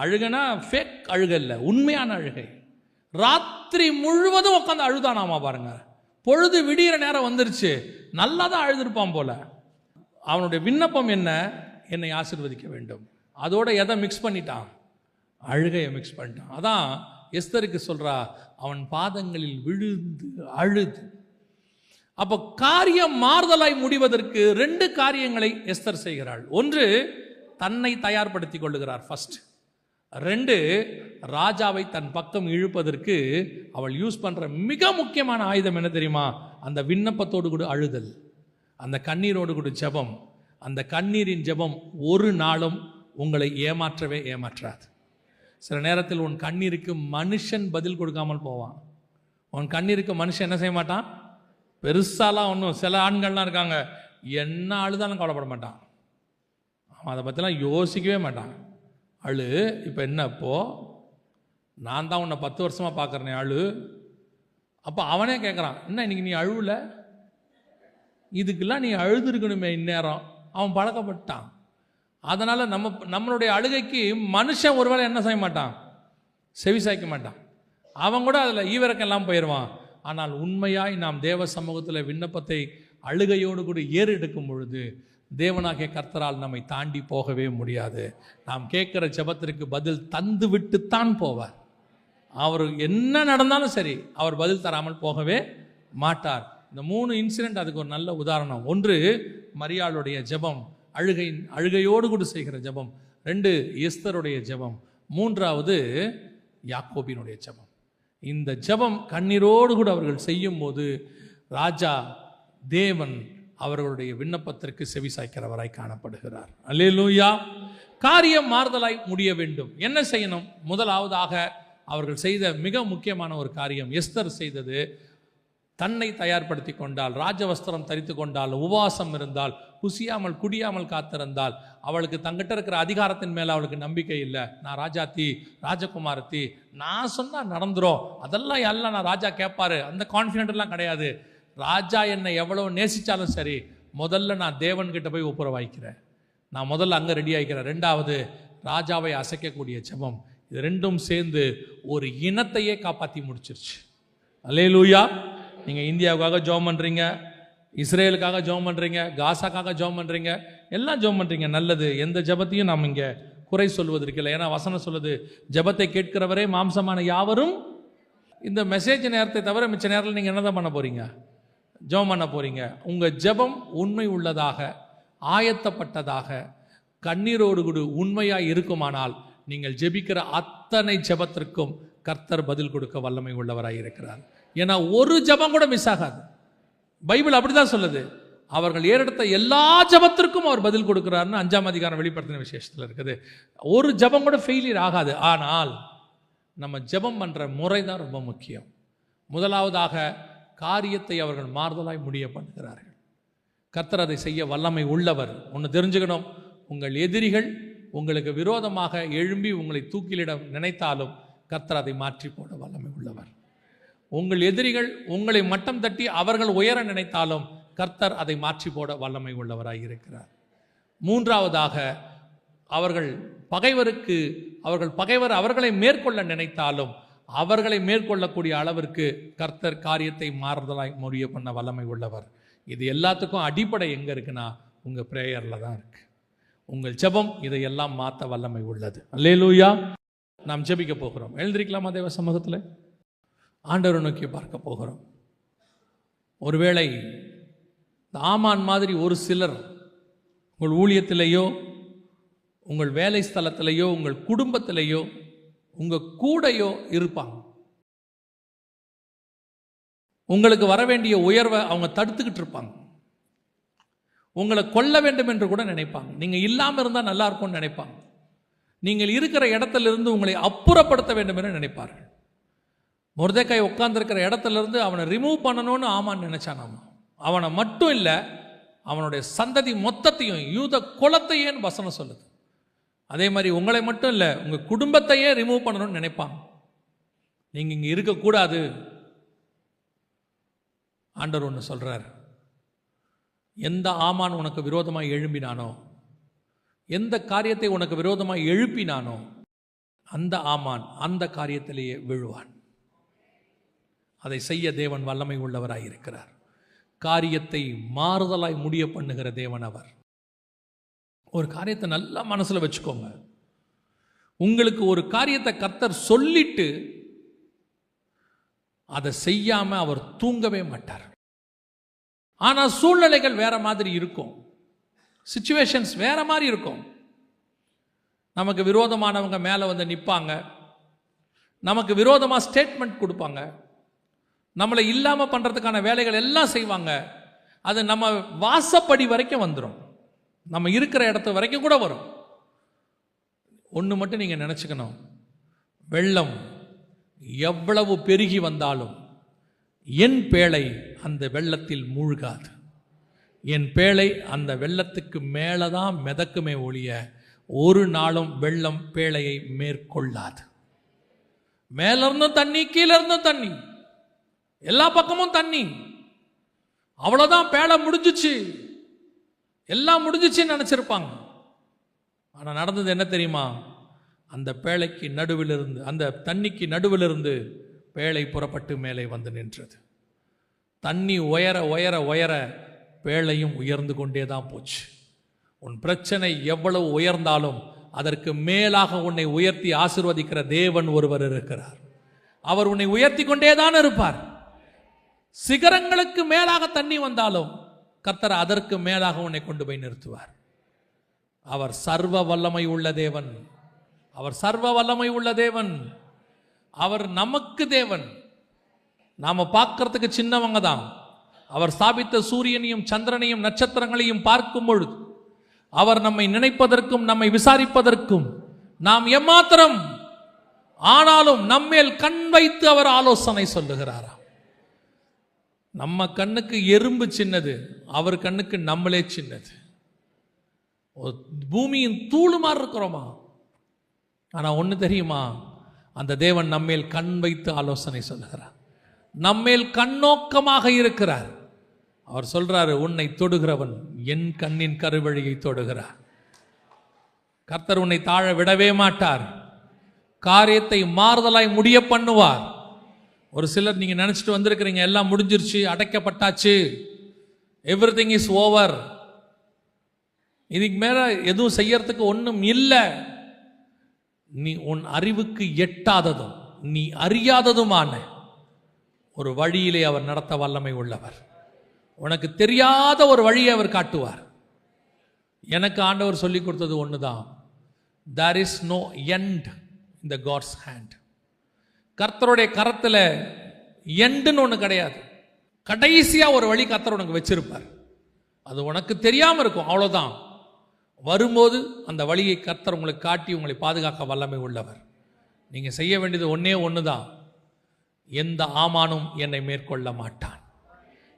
அழுகனா fake அழுகை இல்லை, உண்மையான அழுகை. ராத்திரி முழுவதும் உட்காந்து அழுதானாமா பாருங்க. பொழுது விடிகிற நேரம் வந்துருச்சு, நல்லா தான் அழுதுருப்பான் போல. அவனுடைய விண்ணப்பம் என்ன? என்னை ஆசீர்வதிக்க வேண்டும். அதோட எதை மிக்ஸ் பண்ணிட்டான்? அழுகையை மிக்ஸ் பண்ணிட்டான். அதான் எஸ்தருக்கு சொல்றா, அவன் பாதங்களில் விழுந்து அழுது. அப்போ காரியம் மாறுதலாய் முடிவதற்கு 2 காரியங்களை எஸ்தர் செய்கிறாள். ஒன்று, தன்னை தயார்படுத்திக் கொள்ளுகிறார் ஃபர்ஸ்ட். 2, ராஜாவை தன் பக்கம் இழுப்பதற்கு அவள் யூஸ் பண்ற மிக முக்கியமான ஆயுதம் என்ன தெரியுமா? அந்த விண்ணப்பத்தோடு கூட அழுதல், அந்த கண்ணீரோடு கூட ஜெபம். அந்த கண்ணீரின் ஜெபம் ஒரு நாளும் உங்களை ஏமாற்றவே ஏமாற்றாது. சில நேரத்தில் உன் கண்ணீருக்கு மனுஷன் பதில் கொடுக்காமல் போவான். உன் கண்ணீருக்கு மனுஷன் என்ன செய்ய மாட்டான்? பெருசாலாம் ஒன்றும். சில ஆண்கள்லாம் இருக்காங்க, என்ன அழுதாலும் கவலைப்பட மாட்டான். அவன் அதை பற்றிலாம் யோசிக்கவே மாட்டான். அழு, இப்போ என்ன, இப்போது நான் தான் உன்னை 10 வருஷமாக பார்க்குறேனே, அழு. அப்போ அவனே கேட்குறான், என்ன இன்னைக்கு நீ அழுவல? இதுக்கெல்லாம் நீ அழுதுருக்கணுமே இந்நேரம். அவன் பழக்கப்பட்டான். அதனால் நம்மளுடைய அழுகைக்கு மனுஷன் ஒருவேளை என்ன செய்ய மாட்டான்? செவி சாய்க்க மாட்டான். அவன் கூட அதில் ஈவிரக்கெல்லாம் போயிடுவான். ஆனால் உண்மையாய் நாம் தேவ சமூகத்தில் விண்ணப்பத்தை அழுகையோடு கூட ஏறெடுக்கும் பொழுது தேவனாகிய கர்த்தரால் நம்மை தாண்டி போகவே முடியாது. நாம் கேட்குற ஜெபத்திற்கு பதில் தந்து விட்டுத்தான் போவார். அவர் என்ன நடந்தாலும் சரி, அவர் பதில் தராமல் போகவே மாட்டார். இந்த 3 இன்சிடென்ட் அதுக்கு ஒரு நல்ல உதாரணம். ஒன்று, மரியாளுடைய ஜெபம், அழுகையோடு கூட செய்கிற ஜெபம். 2, எஸ்தருடைய ஜெபம். 3வது, யாக்கோபினுடைய ஜெபம். இந்த ஜெபம் கண்ணீரோடு கூட அவர்கள் செய்யும் போது ராஜா தேவன் அவர்களுடைய விண்ணப்பத்திற்கு செவி சாய்க்கிறவராய் காணப்படுகிறார். அல்லேலூயா. காரியம் மாறுதலாய் முடிய வேண்டும். என்ன செய்யணும்? முதலாவதாக அவர்கள் செய்த மிக முக்கியமான ஒரு காரியம், எஸ்தர் செய்தது, தன்னை தயார்படுத்தி கொண்டால், ராஜவஸ்திரம் தரித்து கொண்டால், உபவாசம் இருந்தால், புசியாமல் குடியாமல் காத்திருந்தால், அவளுக்கு தங்கிட்ட இருக்கிற அதிகாரத்தின் மேலே அவளுக்கு நம்பிக்கை இல்லை. நான் ராஜாத்தி, ராஜகுமாரத்தி, நான் சொன்னால் நடந்துரும், அதெல்லாம் எல்லாம் நான் ராஜா கேட்பாரு, அந்த கான்ஃபிடென்ட்லாம் கிடையாது. ராஜா என்னை எவ்வளோ நேசித்தாலும் சரி, முதல்ல நான் தேவன்கிட்ட போய் ஒப்புரவாய்க்கிறேன், நான் முதல்ல அங்கே ரெடி ஆகிக்கிறேன். 2வது, ராஜாவை அசைக்கக்கூடிய ஜெபம். இது 2ம் சேர்ந்து ஒரு இனத்தையே காப்பாற்றி முடிச்சிருச்சு. அல்லேலூயா. நீங்கள் இந்தியாவுக்காக ஜெபம் பண்ணுறீங்க, இஸ்ரேலுக்காக ஜெபம் பண்ணுறீங்க, காசாக்காக ஜெபம் பண்ணுறீங்க, எல்லாம் ஜெபம் பண்ணுறீங்க, நல்லது. எந்த ஜெபத்தையும் நாம் இங்கே குறை சொல்வதற்கு இல்லை. ஏன்னா வசனம் சொல்லுது, ஜெபத்தை கேட்கிறவரே மாம்சமான யாவரும். இந்த மெசேஜ் நேரத்தை தவிர மிச்ச நேரத்தில் நீங்கள் என்ன தான் பண்ண போகிறீங்க? ஜெபம் பண்ண போகிறீங்க. உங்கள் ஜெபம் உண்மை உள்ளதாக, ஆயத்தப்பட்டதாக, கண்ணீரோடு கூட உண்மையாக இருக்குமானால் நீங்கள் ஜெபிக்கிற அத்தனை ஜெபத்திற்கும் கர்த்தர் பதில் கொடுக்க வல்லமை உள்ளவராக இருக்கிறார். ஏன்னா ஒரு ஜெபம் கூட மிஸ் ஆகாது. பைபிள் அப்படிதான் சொல்லுது. அவர்கள் ஏறெடுத்த எல்லா ஜெபத்திற்கும் அவர் பதில் கொடுக்கிறாருன்னு 5ஆம் அதிகாரம் வெளிப்படுத்தின விசேஷத்தில் இருக்குது. ஒரு ஜெபம் கூட ஃபெயிலியர் ஆகாது. ஆனால் நம்ம ஜெபம் பண்ணுற முறை தான் ரொம்ப முக்கியம். முதலாவதாக காரியத்தை அவர்கள் மாறுதலாய் முடிய பண்ணுகிறார்கள். கர்த்தர் அதை செய்ய வல்லமை உள்ளவர். ஒன்று தெரிஞ்சுக்கணும், உங்கள் எதிரிகள் உங்களுக்கு விரோதமாக எழும்பி உங்களை தூக்கிலிட நினைத்தாலும் கர்த்தர் அதை மாற்றி போட வல்லமை உள்ளவர். உங்கள் எதிரிகள் உங்களை மட்டம் தட்டி அவர்கள் உயர நினைத்தாலும் கர்த்தர் அதை மாற்றி போட வல்லமை உள்ளவராக இருக்கிறார். 3வதாக, அவர்கள் பகைவர் அவர்களை மேற்கொள்ள நினைத்தாலும் அவர்களை மேற்கொள்ளக்கூடிய அளவிற்கு கர்த்தர் காரியத்தை மாறுதலாய் முடிய பண்ண வல்லமை உள்ளவர். இது எல்லாத்துக்கும் அடிப்படை எங்கே இருக்குன்னா உங்கள் பிரேயரில் தான் இருக்கு. உங்கள் ஜெபம் இதையெல்லாம் மாற்ற வல்லமை உள்ளது. அல்லேலூயா. நாம் ஜெபிக்க போகிறோம். எழுந்திருக்கலாமா தேவ சமூகத்தில்? ஆண்டவரை நோக்கி பார்க்க போகிறோம். ஒருவேளை ஆமான் மாதிரி ஒரு சிலர் உங்கள் ஊழியத்திலேயோ, உங்கள் வேலை ஸ்தலத்திலேயோ, உங்கள் குடும்பத்திலேயோ, உங்கள் கூடையோ இருப்பாங்க. உங்களுக்கு வர வேண்டிய உயர்வை அவங்க தடுத்துக்கிட்டு இருப்பாங்க. உங்களை கொல்ல வேண்டும் என்று கூட நினைப்பாங்க. நீங்கள் இல்லாமல் இருந்தால் நல்லா இருக்கும்னு நினைப்பாங்க. நீங்கள் இருக்கிற இடத்திலிருந்து உங்களை அப்புறப்படுத்த வேண்டும் என்று நினைப்பார்கள். மொர்தெக்காய் உட்கார்ந்துருக்கிற இடத்துலேருந்து அவனை ரிமூவ் பண்ணணும்னு ஆமான் நினைச்சானாமா. அவனை மட்டும் இல்லை, அவனுடைய சந்ததி மொத்தத்தையும், யூத குலத்தையேன்னு வசனம் சொல்லுது. அதே மாதிரி உங்களை மட்டும் இல்லை, உங்கள் குடும்பத்தையே ரிமூவ் பண்ணணும்னு நினைப்பாங்க. நீங்கள் இங்கே இருக்கக்கூடாது. ஆண்டவர் ஒன்று சொல்கிறார், எந்த ஆமான் உனக்கு விரோதமாக எழும்பினானோ, எந்த காரியத்தை உனக்கு விரோதமாக எழுப்பினானோ, அந்த ஆமான் அந்த காரியத்திலேயே விழுவான். அதை செய்ய தேவன் வல்லமை உள்ளவராய் இருக்கிறார். காரியத்தை மாறுதலாய் முடிய பண்ணுகிற தேவன் அவர். ஒரு காரியத்தை நல்லா மனசுல வச்சுக்கோங்க. உங்களுக்கு ஒரு காரியத்தை கர்த்தர் சொல்லிட்டு அதை செய்யாம அவர் தூங்கவே மாட்டார். ஆனா சூழ்நிலைகள் வேற மாதிரி இருக்கும், சிச்சுவேஷன்ஸ் வேற மாதிரி இருக்கும். நமக்கு விரோதமானவங்க மேலே வந்து நிற்பாங்க, நமக்கு விரோதமாக ஸ்டேட்மெண்ட் கொடுப்பாங்க, நம்மளை இல்லாமல் பண்ணுறதுக்கான வேலைகள் எல்லாம் செய்வாங்க. அது நம்ம வாசப்படி வரைக்கும் வந்துடும், நம்ம இருக்கிற இடத்து வரைக்கும் கூட வரும். ஒன்று மட்டும் நீங்கள் நினச்சிக்கணும், வெள்ளம் எவ்வளவு பெருகி வந்தாலும் என் பேழை அந்த வெள்ளத்தில் மூழ்காது. என் பேழை அந்த வெள்ளத்துக்கு மேலே தான் மிதக்குமே ஒழிய ஒரு நாளும் வெள்ளம் பேழையை மேற்கொள்ளாது. மேல இருந்தும் தண்ணி, கீழே இருந்தும் தண்ணி, எல்லா பக்கமும் தண்ணி. அவ்வளோதான், பேழை முடிஞ்சிச்சு, எல்லாம் முடிஞ்சிச்சுன்னு நினச்சிருப்பாங்க. ஆனால் நடந்தது என்ன தெரியுமா? அந்த பேழைக்கு நடுவில் இருந்து, அந்த தண்ணிக்கு நடுவில் இருந்து பேழை புறப்பட்டு மேலே வந்து நின்றது. தண்ணி உயர உயர உயர பேழையும் உயர்ந்து கொண்டே தான் போச்சு. உன் பிரச்சனை எவ்வளவு உயர்ந்தாலும் அதற்கு மேலாக உன்னை உயர்த்தி ஆசீர்வதிக்கிற தேவன் ஒருவர் இருக்கிறார். அவர் உன்னை உயர்த்தி கொண்டே தான் இருப்பார். சிகரங்களுக்கு மேலாக தண்ணி வந்தாலும் கர்த்தர் அதற்கு மேலாக உன்னை கொண்டு போய் நிறுத்துவார். அவர் சர்வ வல்லமை உள்ள தேவன். அவர் சர்வ வல்லமை உள்ள தேவன். அவர் நமக்கு தேவன். நாம பார்க்கறதுக்கு சின்னவங்க தான். அவர் ஸ்தாபித்த சூரியனையும் சந்திரனையும் நட்சத்திரங்களையும் பார்க்கும் பொழுது அவர் நம்மை நினைப்பதற்கும் நம்மை விசாரிப்பதற்கும் நாம் எம்மாத்திரம், ஆனாலும் நம்மேல் கண் வைத்து அவர் ஆலோசனை சொல்லுகிறாராம். நம்ம கண்ணுக்கு எறும்பு சின்னது, அவர் கண்ணுக்கு நம்மளே சின்னது. பூமியின் தூளு மாதிரி இருக்கிறோமா? ஆனா ஒன்று தெரியுமா? அந்த தேவன் நம்மேல் கண் வைத்து ஆலோசனை சொல்லுகிறார், நம்மேல் கண்ணோக்கமாக இருக்கிறார். அவர் சொல்றாரு, உன்னை தொடுகிறவன் என் கண்ணின் கருவழியை தொடுகிறார். கர்த்தர் உன்னை தாழ விடவே மாட்டார். காரியத்தை மாறுதலாய் முடிய பண்ணுவார். ஒரு சிலர் நீங்க நினைச்சிட்டு வந்திருக்கிறீங்க, எல்லாம் முடிஞ்சிருச்சு, அடைக்கப்பட்டாச்சு, எவ்ரிதிங் இஸ் ஓவர், இதுக்கு மேல எதுவும் செய்யறதுக்கு ஒன்றும் இல்லை. நீ உன் அறிவுக்கு எட்டாததும் நீ அறியாததுமான ஒரு வழியிலே அவர் நடத்த வல்லமை உள்ளவர். உனக்கு தெரியாத ஒரு வழியை அவர் காட்டுவார். எனக்கு ஆண்டவர் சொல்லி கொடுத்தது ஒண்ணுதான், there is no end in the God's hand. கர்த்தருடைய கரத்தில் எண்டுன்னு ஒன்று கிடையாது. கடைசியா ஒரு வழி கர்த்தர் உனக்கு வச்சிருப்பார். அது உனக்கு தெரியாம இருக்கும், அவ்வளவுதான். வரும்போது அந்த வழியை கர்த்தர் உங்களுக்கு காட்டி உங்களை பாதுகாக்க வல்லமை உள்ளவர். நீங்க செய்ய வேண்டியது ஒன்னே ஒண்ணுதான், எந்த ஆமானும் என்னை மேற்கொள்ள மாட்டான்,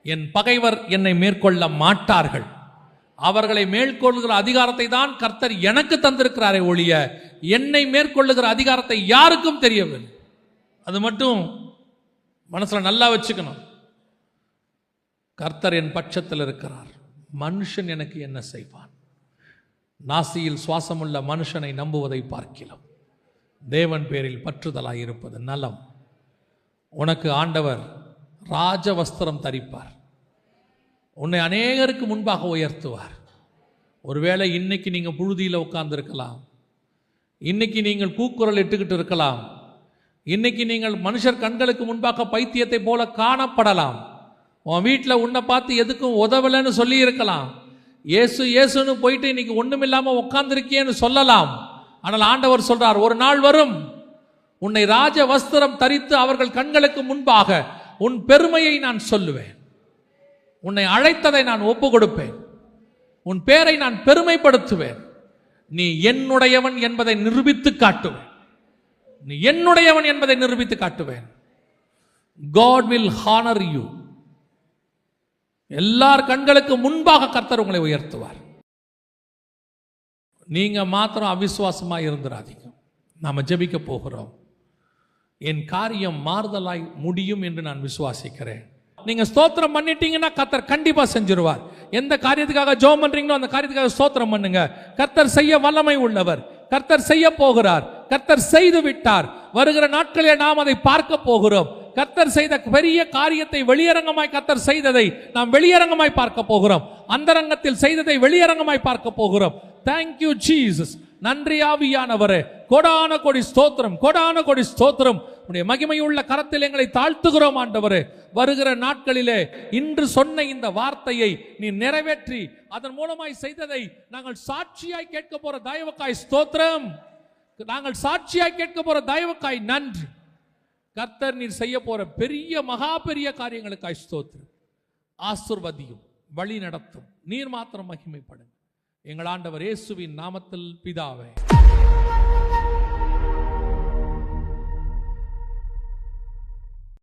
என் பகைவர் என்னை மேற்கொள்ள மாட்டார்கள். அவர்களை மேற்கொள்ளுகிற அதிகாரத்தை தான் கர்த்தர் எனக்கு தந்திருக்கிறாரே ஒழிய என்னை மேற்கொள்ளுகிற அதிகாரத்தை யாருக்கும் தெரியவில்லை. அது மட்டும் மனசுல நல்லா வச்சுக்கணும். கர்த்தர் என் பட்சத்தில் இருக்கிறார், மனுஷன் எனக்கு என்ன செய்வான்? நாசியில் சுவாசமுள்ள மனுஷனை நம்புவதை பார்க்கலாம் தேவன் பேரில் பற்றுதலாய் இருப்பது நலம். உனக்கு ஆண்டவர் ராஜ வஸ்திரம் தரிப்பார், உன்னை அநேகருக்கு முன்பாக உயர்த்துவார். ஒருவேளை இன்னைக்கு நீங்கள் புழுதியில் உட்கார்ந்து இருக்கலாம், இன்னைக்கு நீங்கள் கூக்குரல் இட்டுக்கிட்டு இருக்கலாம், இன்னைக்கு நீங்கள் மனுஷர் கண்களுக்கு முன்பாக பைத்தியத்தை போல காணப்படலாம். உன் வீட்டில் உன்னை பார்த்து எதுக்கும் உதவலைன்னு சொல்லி இருக்கலாம். இயேசு இயேசுன்னு போயிட்டு இன்னைக்கு ஒன்றும் இல்லாமல் உட்கார்ந்துருக்கியேன்னு சொல்லலாம். ஆனால் ஆண்டவர் சொல்றார், ஒரு நாள் வரும், உன்னை ராஜ வஸ்திரம் தரித்து அவர்கள் கண்களுக்கு முன்பாக உன் பெருமையை நான் சொல்லுவேன், உன்னை அழைத்ததை நான் ஒப்பு கொடுப்பேன், உன் பேரை நான் பெருமைப்படுத்துவேன், நீ என்னுடையவன் என்பதை நிரூபித்து காட்டுவேன், நீ என்னுடையவன் என்பதை நிரூபித்து காட்டுவேன். God will honor you. எல்லார் கண்களுக்கு முன்பாக கர்த்தர் உங்களை உயர்த்துவார். நீங்க மாத்திரம் அவிசுவாசமா இருந்துடாதீங்க. நாம ஜெபிக்க போகிறோம். என் காரியம் மாறுதலாய் முடியும் என்று நான் விசுவாசிக்கிறேன். நீங்க ஸ்தோத்திரம் பண்ணிட்டீங்கன்னா கர்த்தர் கண்டிப்பா செஞ்சிருவார். எந்த காரியத்துக்காக ஜெபம் பண்றீங்களோ அந்த காரியத்துக்காக ஸ்தோத்திரம் பண்ணுங்க. கர்த்தர் செய்ய வல்லமை உள்ளவர், கர்த்தர் செய்ய போகிறார், கர்த்தர் செய்து விட்டார். வருகிற நாட்களிலே நாம் அதை பார்க்க போகிறோம். கர்த்தர் செய்த பெரிய காரியத்தை வெளியரங்கமாய் கர்த்தர் செய்ததை நாம் வெளியரங்கமாய் பார்க்க போகிறோம். அந்தரங்கத்தில் செய்ததை வெளியரங்கமாய் பார்க்க போகிறோம். Thank you Jesus. நன்றி ஆவியானவரே. கோடான கோடி ஸ்தோத்திரம், கோடான கோடி ஸ்தோத்திரம். உடைய மகிமையுள்ள கரத்தில் எங்களை தாழ்த்துகிறோம் ஆண்டவரே. வருகிற நாட்களிலே இன்று சொன்ன இந்த வார்த்தையை நீ நிறைவேற்றி அதன் மூலமாய் செய்ததை நாங்கள் சாட்சியாய் கேட்க போற தயவுக்காய் ஸ்தோத்திரம். நாங்கள் சாட்சியாய் கேட்க போற தயவுக்காய் நன்றி. கர்த்தர் நீர் செய்ய போற பெரிய மகா பெரிய காரியங்களுக்காய் ஸ்தோத்திரம். ஆசீர்வதியும், வழி நடத்தும், நீர் மாத்திரம் மகிமைப்படும். எங்கள் ஆண்டவர் இயேசுவின் நாமத்தில் பிதாவே.